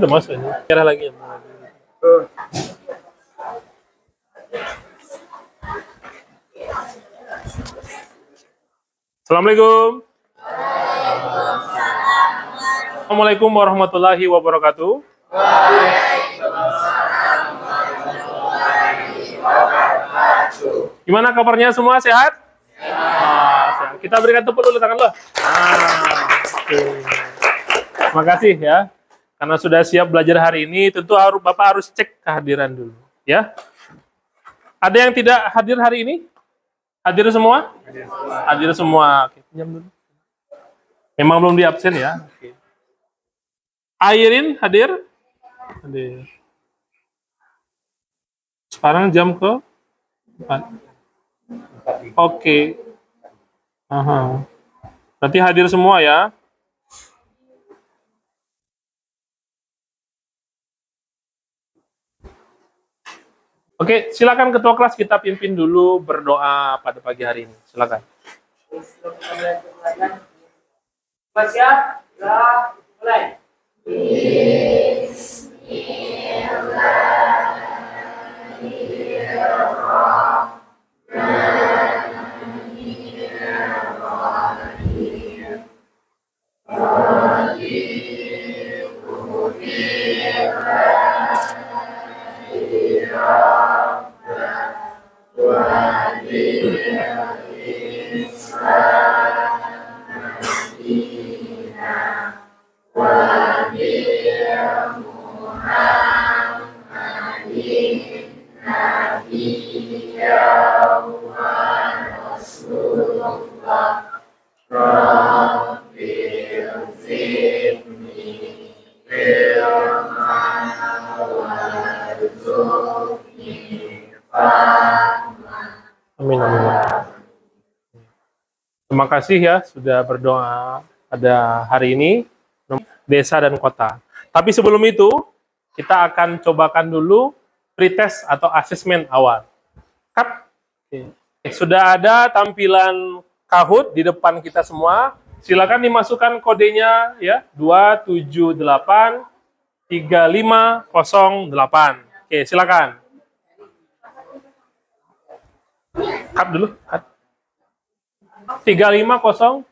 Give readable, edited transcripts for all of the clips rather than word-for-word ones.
udah masuk ini. Kira lagi. Assalamualaikum. Assalamualaikum warahmatullahi wabarakatuh. Gimana kabarnya semua, sehat? Sehat. Kita berikan tepuk dulu tangan lo. Terima kasih ya. Karena sudah siap belajar hari ini, tentu Bapak harus cek kehadiran dulu, ya. Ada yang tidak hadir hari ini? Hadir semua? Hadir semua. Oke, pinjam dulu. Memang belum di absen ya. Oke. Airin hadir? Hadir. Sekarang jam ke 4. Oke. Aha. Berarti hadir semua ya. Oke, silakan ketua kelas kita pimpin dulu berdoa pada pagi hari ini. Silakan. Siap? Ya, mulai. Amin, amin. Terima kasih ya sudah berdoa pada hari ini, desa dan kota. Tapi sebelum itu, kita akan cobakan dulu pretest atau asesmen awal. Cut. Sudah ada tampilan Kahoot di depan kita semua. Silakan dimasukkan kodenya ya, 2783508. Oke, silakan. Cut dulu, cut. 3508.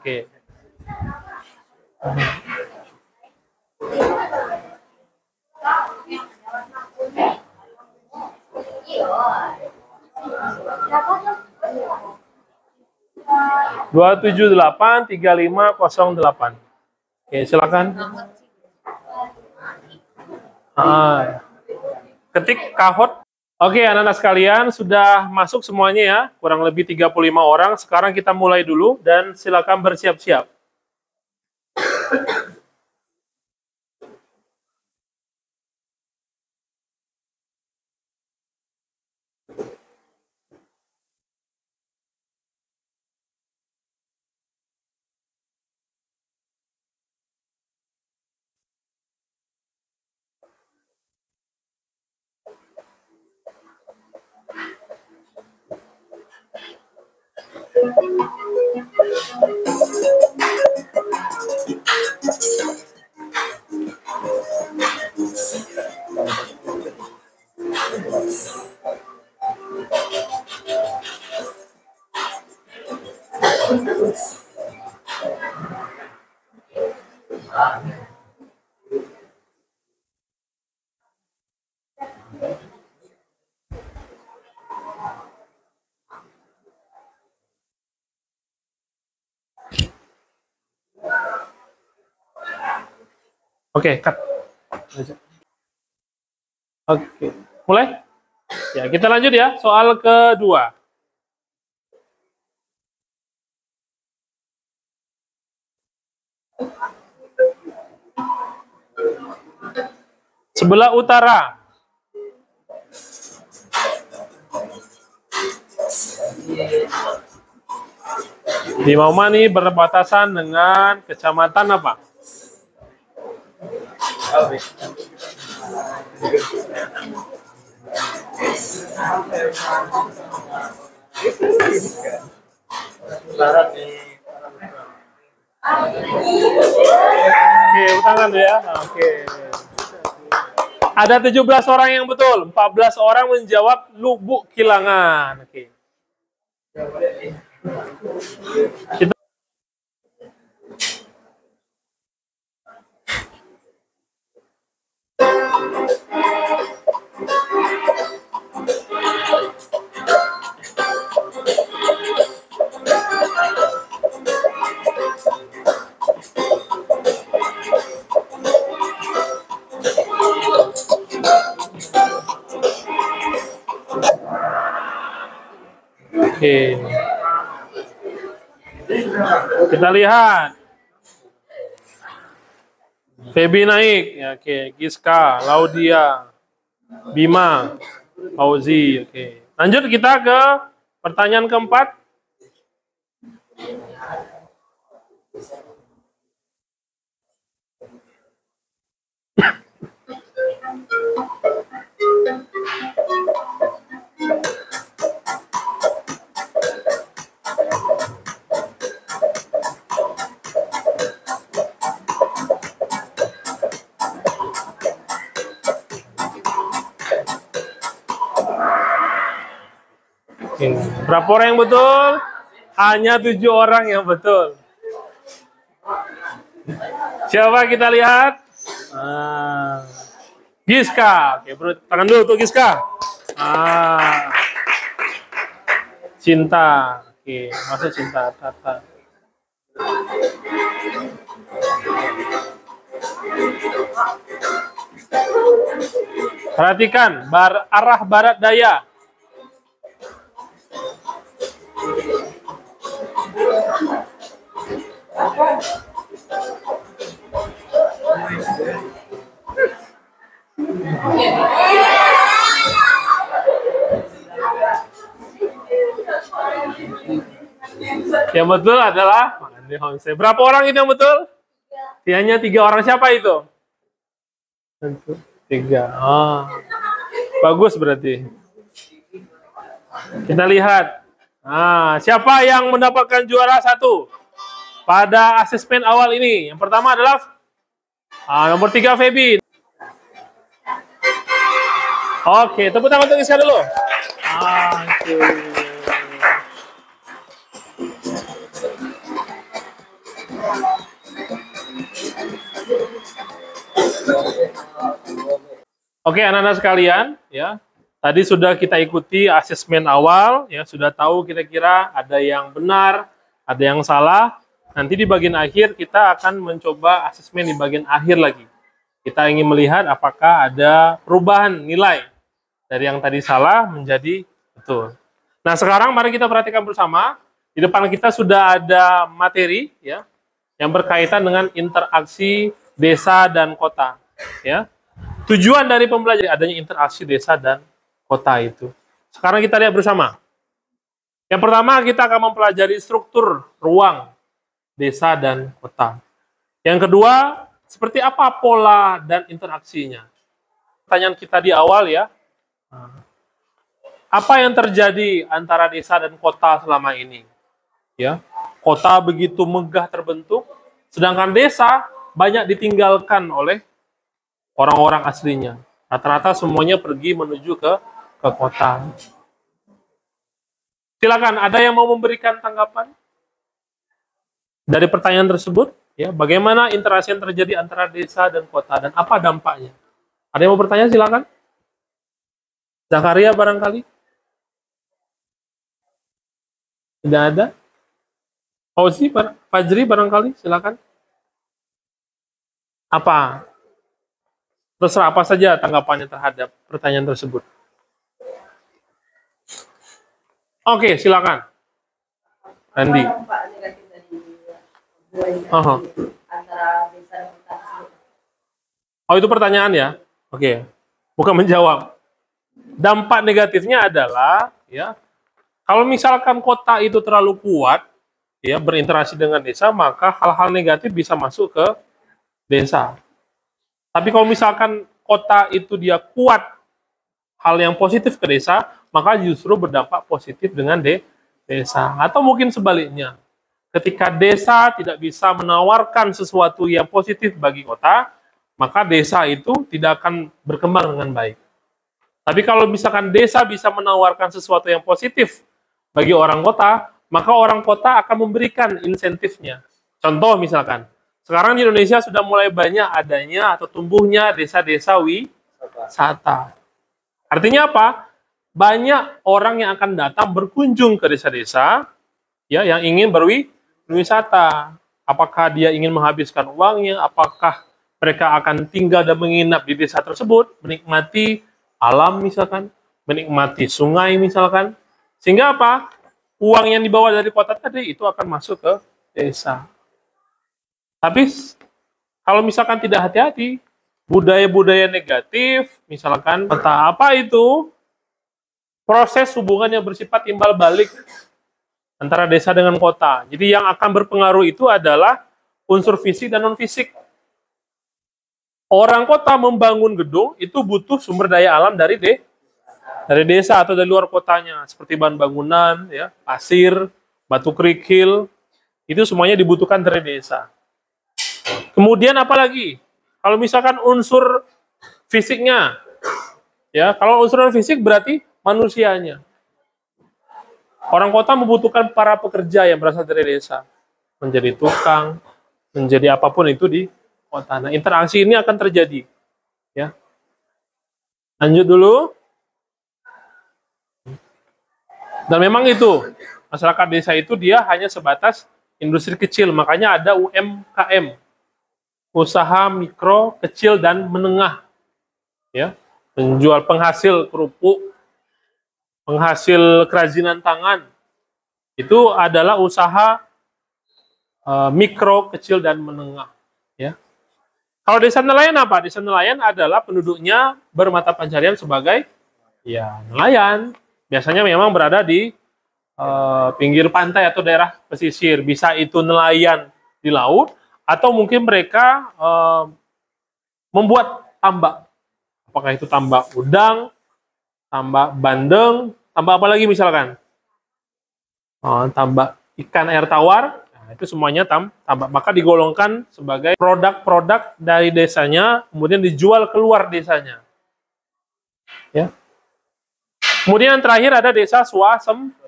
Oke. Dua 2783508. Oke, silakan. Ketik Kahoot. Oke, anak-anak sekalian, sudah masuk semuanya ya, kurang lebih 35 orang. Sekarang kita mulai dulu, dan silakan bersiap-siap. Oke, cut. Oke, mulai? Ya, kita lanjut ya, soal kedua. Sebelah utara. Di Maumani berbatasan dengan kecamatan apa? Oke, tangan ya. Oke. Ada 17 orang yang betul, 14 orang menjawab Lubuk Kilangan. Oke. Kita Oke. Kita lihat. Feby naik, ya, oke. Giska, Laudia, Bima, Fauzi, oke. Lanjut kita ke pertanyaan keempat. Berapa orang yang betul? Hanya 7 orang yang betul. Siapa kita lihat? Giska. Oke, tangan dulu untuk Giska. Cinta. Oke, masuk Cinta. Tata. Perhatikan, arah barat daya. Yang betul adalah berapa orang itu yang betul? Hanya 3 orang. Siapa itu? 3. Oh, bagus berarti. Kita lihat. Siapa yang mendapatkan juara 1 pada asesmen awal ini? Yang pertama adalah nomor 3 Feby. Oke, tepuk tangan untuk Giska dulu. Oke, anak-anak sekalian, ya. Tadi sudah kita ikuti asesmen awal, ya, sudah tahu kira-kira ada yang benar, ada yang salah. Nanti di bagian akhir kita akan mencoba asesmen di bagian akhir lagi. Kita ingin melihat apakah ada perubahan nilai dari yang tadi salah menjadi betul. Nah, sekarang mari kita perhatikan bersama. Di depan kita sudah ada materi, ya, yang berkaitan dengan interaksi desa dan kota, ya. Tujuan dari pembelajaran adanya interaksi desa dan kota itu. Sekarang kita lihat bersama. Yang pertama kita akan mempelajari struktur ruang desa dan kota. Yang kedua, seperti apa pola dan interaksinya. Pertanyaan kita di awal, ya. Apa yang terjadi antara desa dan kota selama ini? Ya, kota begitu megah terbentuk, sedangkan desa banyak ditinggalkan oleh orang-orang aslinya. Rata-rata semuanya pergi menuju ke kota. Silakan, ada yang mau memberikan tanggapan dari pertanyaan tersebut? Ya, bagaimana interaksi yang terjadi antara desa dan kota dan apa dampaknya? Ada yang mau bertanya? Silakan. Zakaria barangkali? Tidak ada? Fauzi, Fajri barangkali? Silakan. Apa? Terserah apa saja tanggapannya terhadap pertanyaan tersebut. Oke, silakan. Randy. Oh, itu pertanyaan ya? Oke. Bukan menjawab. Dampak negatifnya adalah, ya, kalau misalkan kota itu terlalu kuat, ya, berinteraksi dengan desa, maka hal-hal negatif bisa masuk ke desa. Tapi kalau misalkan kota itu dia kuat hal yang positif ke desa, maka justru berdampak positif dengan desa. Atau mungkin sebaliknya. ketika desa tidak bisa menawarkan sesuatu yang positif bagi kota, maka desa itu tidak akan berkembang dengan baik. Tapi kalau misalkan desa bisa menawarkan sesuatu yang positif bagi orang kota, maka orang kota akan memberikan insentifnya. Contoh misalkan, sekarang di Indonesia sudah mulai banyak adanya atau tumbuhnya desa-desa wisata. Artinya apa? Banyak orang yang akan datang berkunjung ke desa-desa, ya, yang ingin berwisata. Apakah dia ingin menghabiskan uangnya? Apakah mereka akan tinggal dan menginap di desa tersebut, menikmati alam misalkan, menikmati sungai misalkan, sehingga apa? Uang yang dibawa dari kota tadi itu akan masuk ke desa. Tapi kalau misalkan tidak hati-hati, budaya-budaya negatif, misalkan entah apa itu, proses hubungan yang bersifat timbal balik antara desa dengan kota. Jadi yang akan berpengaruh itu adalah unsur fisik dan non-fisik. Orang kota membangun gedung itu butuh sumber daya alam dari desa atau dari luar kotanya, seperti bahan bangunan, ya, pasir, batu kerikil, itu semuanya dibutuhkan dari desa. Kemudian apa lagi? Kalau misalkan unsur fisiknya, ya, kalau unsur fisik berarti manusianya. Orang kota membutuhkan para pekerja yang berasal dari desa, menjadi tukang, menjadi apapun itu di kota. Nah, interaksi ini akan terjadi. Ya, lanjut dulu. Dan memang itu masyarakat desa itu dia hanya sebatas industri kecil, makanya ada UMKM. Usaha mikro, kecil, dan menengah, ya, menjual penghasil kerupuk, penghasil kerajinan tangan, itu adalah usaha mikro, kecil, dan menengah, ya. Kalau desa nelayan apa? Desa nelayan adalah penduduknya bermata pencarian sebagai, ya, nelayan. Biasanya memang berada di pinggir pantai atau daerah pesisir, bisa itu nelayan di laut, atau mungkin mereka membuat tambak. Apakah itu tambak udang, tambak bandeng, tambak apa lagi misalkan? Tambak ikan air tawar, nah, itu semuanya tambak. Maka digolongkan sebagai produk-produk dari desanya, kemudian dijual keluar desanya. Ya. Kemudian yang terakhir ada desa swasembada.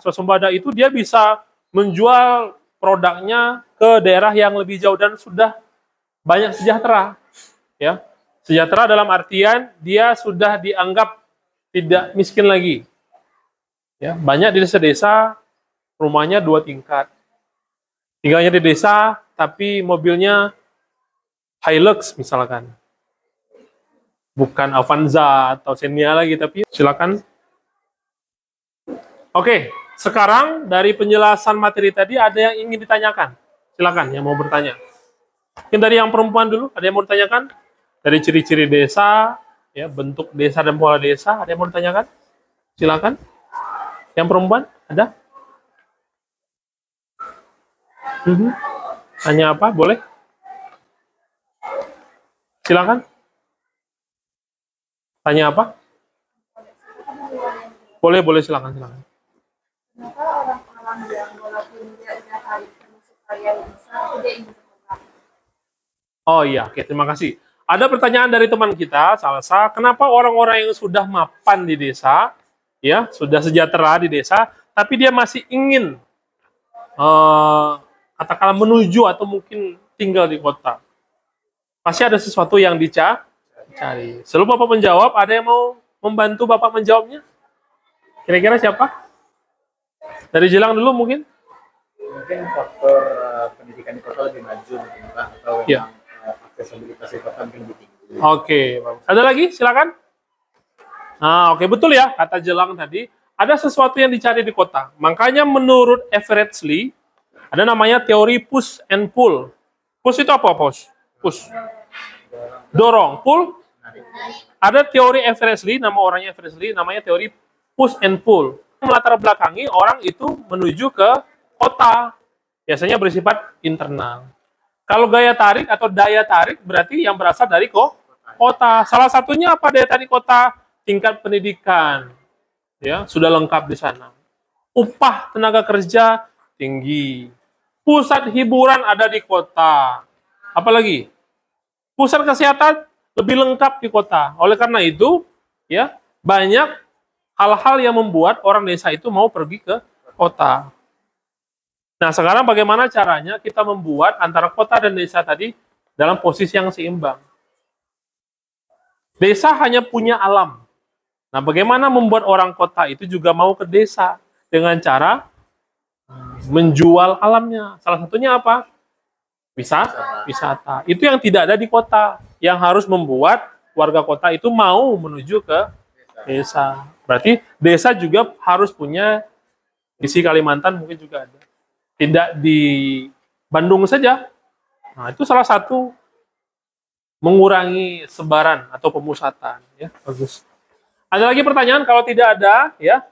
Swasembada itu dia bisa menjual produknya ke daerah yang lebih jauh dan sudah banyak sejahtera, ya. Sejahtera dalam artian dia sudah dianggap tidak miskin lagi, ya. Banyak di desa-desa rumahnya 2 tingkat, tinggalnya di desa tapi mobilnya Hilux misalkan, bukan Avanza atau Xenia lagi, tapi silakan. Oke. Sekarang dari penjelasan materi tadi ada yang ingin ditanyakan? Silakan yang mau bertanya. Mungkin dari yang perempuan dulu, ada yang mau ditanyakan? Dari ciri-ciri desa, ya, bentuk desa dan pola desa, ada yang mau ditanyakan? Silakan. Yang perempuan ada? Tanya apa? Boleh? Silakan. Tanya apa? Boleh, silakan. Kenapa orang-orang yang walaupun dia udah tahu supaya bisa, dia ingin berubah? Oh iya, oke, terima kasih. Ada pertanyaan dari teman kita, Salsa, kenapa orang-orang yang sudah mapan di desa, ya, sudah sejahtera di desa, tapi dia masih ingin, katakanlah menuju atau mungkin tinggal di kota? Pasti ada sesuatu yang dicari. Sebelum Bapak menjawab, ada yang mau membantu Bapak menjawabnya? Kira-kira siapa? Dari Jelang dulu mungkin? Mungkin faktor pendidikan di kota lebih maju mungkin Pak, atau Ya. aksesibilitas di kota mungkin lebih tinggi. Oke, ada lagi? Silakan. Nah, oke, betul ya kata Jelang tadi. Ada sesuatu yang dicari di kota. Makanya menurut Everett Lee, ada namanya teori push and pull. Push itu apa, Push? Dorong. Pull? Ada teori Everett Lee, nama orangnya Everett Lee, namanya teori push and pull. Melatar belakangi orang itu menuju ke kota. Biasanya bersifat internal. Kalau gaya tarik atau daya tarik berarti yang berasal dari kota. Salah satunya apa daya tarik kota? Tingkat pendidikan. Ya, sudah lengkap di sana. Upah tenaga kerja tinggi. Pusat hiburan ada di kota. Apalagi? Pusat kesehatan lebih lengkap di kota. Oleh karena itu, ya, banyak hal-hal yang membuat orang desa itu mau pergi ke kota. Nah, sekarang bagaimana caranya kita membuat antara kota dan desa tadi dalam posisi yang seimbang? Desa hanya punya alam. Nah, bagaimana membuat orang kota itu juga mau ke desa dengan cara menjual alamnya? Salah satunya apa? Wisata. Itu yang tidak ada di kota, yang harus membuat warga kota itu mau menuju ke desa. Berarti desa juga harus punya, di Kalimantan mungkin juga ada. Tidak di Bandung saja. Nah, itu salah satu mengurangi sebaran atau pemusatan. Ya, bagus. Ada lagi pertanyaan? Kalau tidak ada, ya,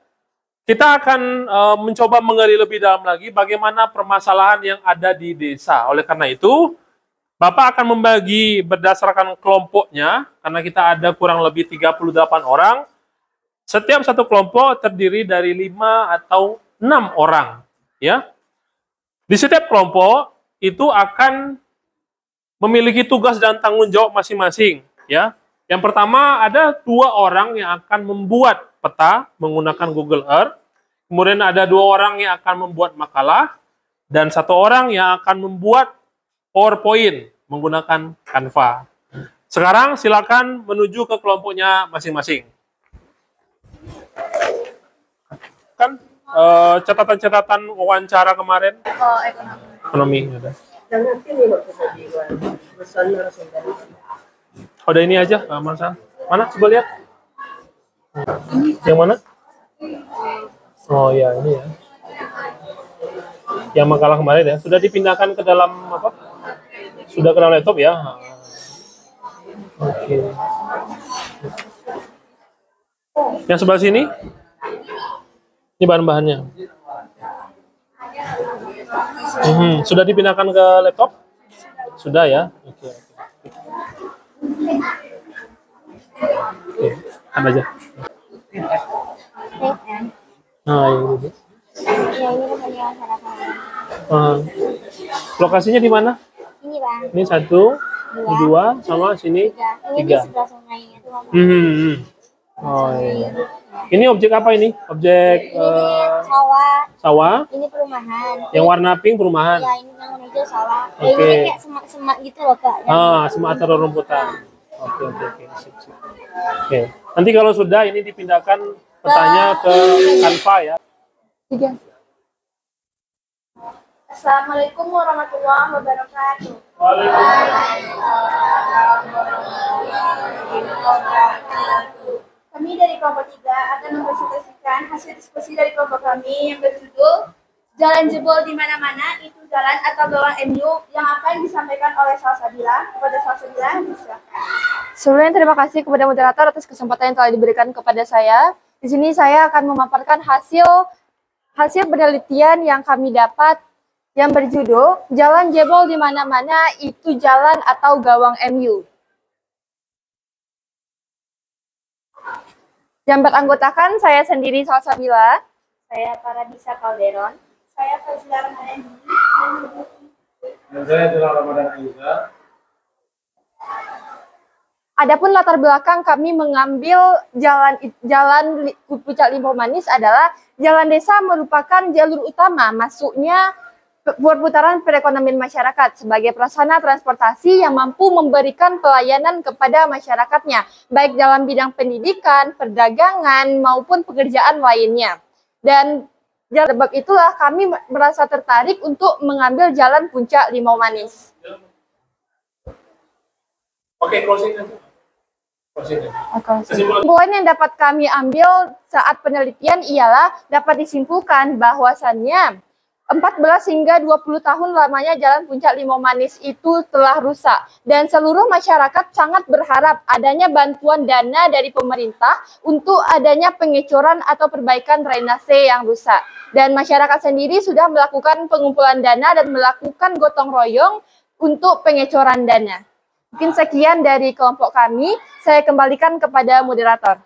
kita akan mencoba menggali lebih dalam lagi bagaimana permasalahan yang ada di desa. Oleh karena itu, Bapak akan membagi berdasarkan kelompoknya, karena kita ada kurang lebih 38 orang. Setiap satu kelompok terdiri dari 5 atau 6 orang. Ya. Di setiap kelompok itu akan memiliki tugas dan tanggung jawab masing-masing. Ya. Yang pertama, ada 2 orang yang akan membuat peta menggunakan Google Earth. Kemudian ada 2 orang yang akan membuat makalah. Dan 1 orang yang akan membuat PowerPoint menggunakan Canva. Sekarang silakan menuju ke kelompoknya masing-masing. Kan catatan-catatan wawancara kemarin? Oh, ekonomi. Ekonomi. Udah. Udah ini aja, Marsan. Mana? Coba lihat. Yang mana? Oh ya, ini ya. Yang makalah kemarin ya. Sudah dipindahkan ke dalam apa? Sudah ke dalam laptop ya? Oke. Yang sebelah sini? Ini bahan-bahannya. Sudah dipindahkan ke laptop? Sudah ya? Oke. Oke, ada aja. Nah, ini. Lokasinya di mana? Ini, Bang. Ini 1, 2, sama sini 3. Ini di sebelah sungai itu. Oh iya. Ini objek apa ini? Objek Sawah. sawah. Ini perumahan. Yang warna pink perumahan. Ya, ini yang warna hijau sawah. Oke. Ini kayak semak-semak gitu loh, Kak. Semak atau rumputan. Oke. Sip. Oke. Nanti kalau sudah ini dipindahkan petanya ke Canva ya. 3. Assalamualaikum warahmatullahi wabarakatuh. Kami dari kelompok 3 akan mempresentasikan hasil diskusi dari kelompok kami yang berjudul Jalan Jebol di Mana-Mana, itu jalan atau gawang MU, yang akan disampaikan oleh Salsabila. Kepada Salsabila, silakan. Sebelumnya terima kasih kepada moderator atas kesempatan yang telah diberikan kepada saya. Di sini saya akan memaparkan hasil penelitian yang kami dapat yang berjudul Jalan Jebol di Mana-Mana, itu jalan atau gawang MU. Yang beranggotakan saya sendiri Salsabila, Saya Paradisa Calderon. Saya Fazila Ramadhani. Dan saya adalah Ramadan Aiza. Adapun latar belakang kami mengambil jalan Puncak Limpo Manis adalah jalan desa merupakan jalur utama masuknya perputaran perekonomian masyarakat sebagai prasarana transportasi yang mampu memberikan pelayanan kepada masyarakatnya, baik dalam bidang pendidikan, perdagangan, maupun pekerjaan lainnya. Dan sebab itulah kami merasa tertarik untuk mengambil jalan Puncak Limpo Manis. Oke, closing aja. Kesimpulan yang dapat kami ambil saat penelitian ialah dapat disimpulkan bahwasannya 14 hingga 20 tahun lamanya jalan Puncak Limpo Manis itu telah rusak dan seluruh masyarakat sangat berharap adanya bantuan dana dari pemerintah untuk adanya pengecoran atau perbaikan drainase yang rusak. Dan masyarakat sendiri sudah melakukan pengumpulan dana dan melakukan gotong royong untuk pengecoran dana. Mungkin sekian dari kelompok kami, saya kembalikan kepada moderator.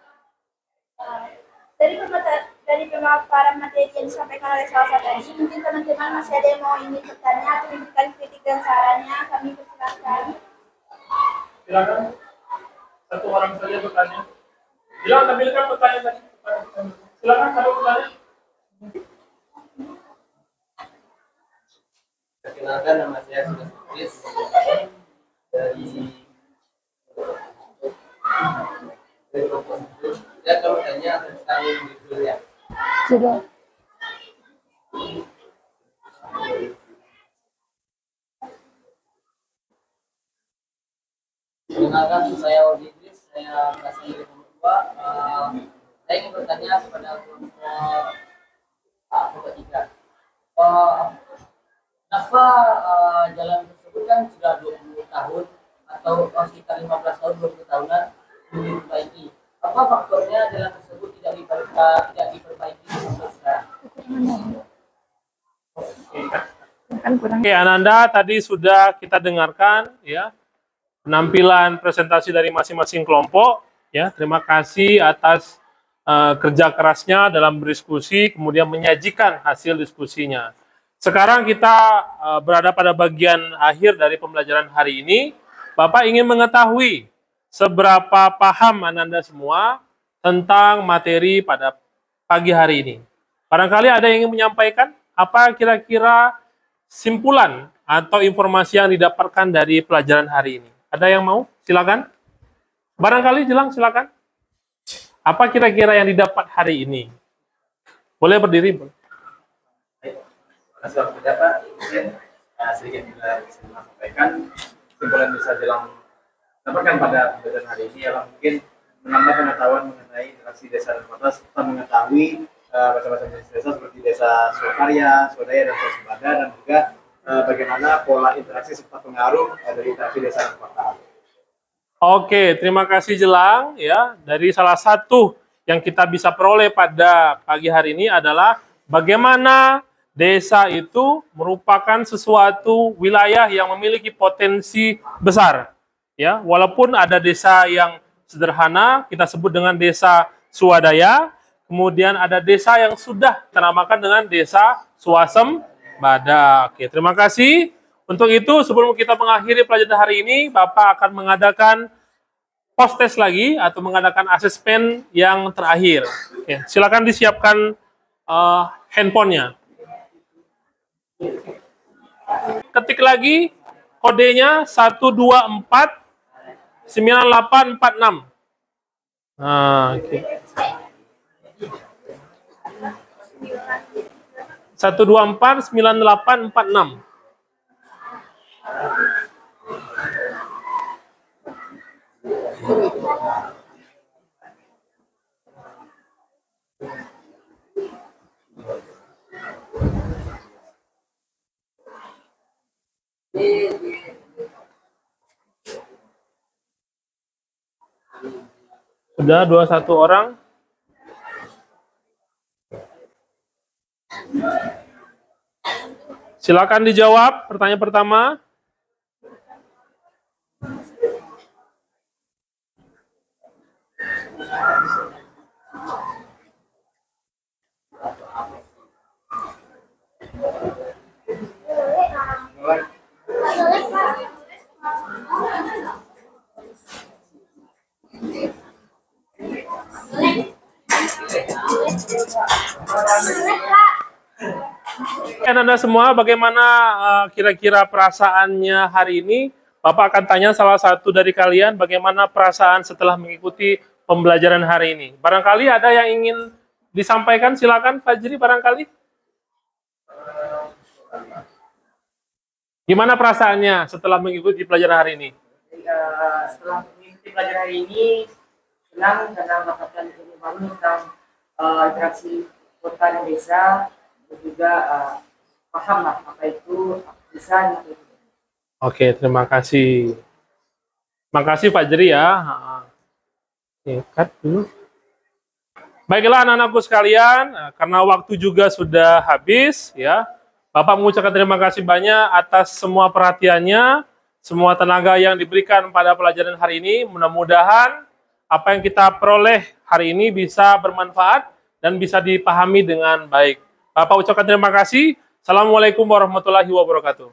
dari pemaparan materi yang disampaikan oleh Salsa tadi, mungkin teman-teman masih ada yang mau ingin bertanya atau memberikan kritik dan sarannya, kami persilakan. Silakan. Satu orang saja bertanya. Bilang tampilkan pertanyaan tadi. Silakan kalau bertanya. Perkenalkan, nama saya Sudah Chris dari saya akan bertanya tentang judulnya. Sudah. Perkenalkan, saya Odi Idris, saya berasal dari Papua. Saya ingin bertanya kepada kelompok 3. Kenapa jalan tersebut kan sudah 20 tahun atau sekitar 15 tahun, 20 tahunan belum diperbaiki? Apa faktornya jalan tersebut tidak diperbaiki sampai sekarang? Oke, Ananda, tadi sudah kita dengarkan ya penampilan presentasi dari masing-masing kelompok ya. Terima kasih atas kerja kerasnya dalam berdiskusi kemudian menyajikan hasil diskusinya. Sekarang kita berada pada bagian akhir dari pembelajaran hari ini. Bapak ingin mengetahui seberapa paham Ananda semua tentang materi pada pagi hari ini. Barangkali ada yang ingin menyampaikan apa kira-kira simpulan atau informasi yang didapatkan dari pelajaran hari ini. Ada yang mau? Silakan. Barangkali Jelang, silakan. Apa kira-kira yang didapat hari ini? Boleh berdiri, Bu. Terima kasih Pak. Mungkin sedikit bisa sampaikan simpulan bisa Jelang dapatkan pada pembelajaran hari ini adalah mungkin menambah pengetahuan mengenai interaksi desa dan kota serta mengetahui macam-macam jenis desa seperti desa swakarya, swadaya, dan swasembada, dan juga bagaimana pola interaksi serta pengaruh dari interaksi desa dan kota. Oke, terima kasih Jelang ya. Dari salah satu yang kita bisa peroleh pada pagi hari ini adalah bagaimana desa itu merupakan sesuatu wilayah yang memiliki potensi besar. Ya, walaupun ada desa yang sederhana, kita sebut dengan desa swadaya, kemudian ada desa yang sudah dinamakan dengan desa swasembada. Oke, terima kasih. Untuk itu, sebelum kita mengakhiri pelajaran hari ini, Bapak akan mengadakan post-test lagi atau mengadakan asesmen yang terakhir. Oke, silakan disiapkan handphonenya. Ketik lagi kodenya 1249846. Nah, oke. 1249846. Sudah 21 orang. Silakan dijawab pertanyaan pertama. Anda semua, bagaimana kira-kira perasaannya hari ini? Bapak akan tanya salah satu dari kalian bagaimana perasaan setelah mengikuti pembelajaran hari ini. Barangkali ada yang ingin disampaikan, silakan Fajri barangkali. Gimana perasaannya setelah mengikuti pelajaran hari ini? Setelah mengikuti pelajaran hari ini, senang karena mendapatkan ilmu baru tentang interaksi kota dan desa, dan juga paham lah apa itu desa. Oke, terima kasih. Terima kasih Fajri ya. Cut dulu. Baiklah anak-anakku sekalian, karena waktu juga sudah habis ya. Bapak mengucapkan terima kasih banyak atas semua perhatiannya, semua tenaga yang diberikan pada pelajaran hari ini. Mudah-mudahan apa yang kita peroleh hari ini bisa bermanfaat dan bisa dipahami dengan baik. Bapak ucapkan terima kasih. Assalamualaikum warahmatullahi wabarakatuh.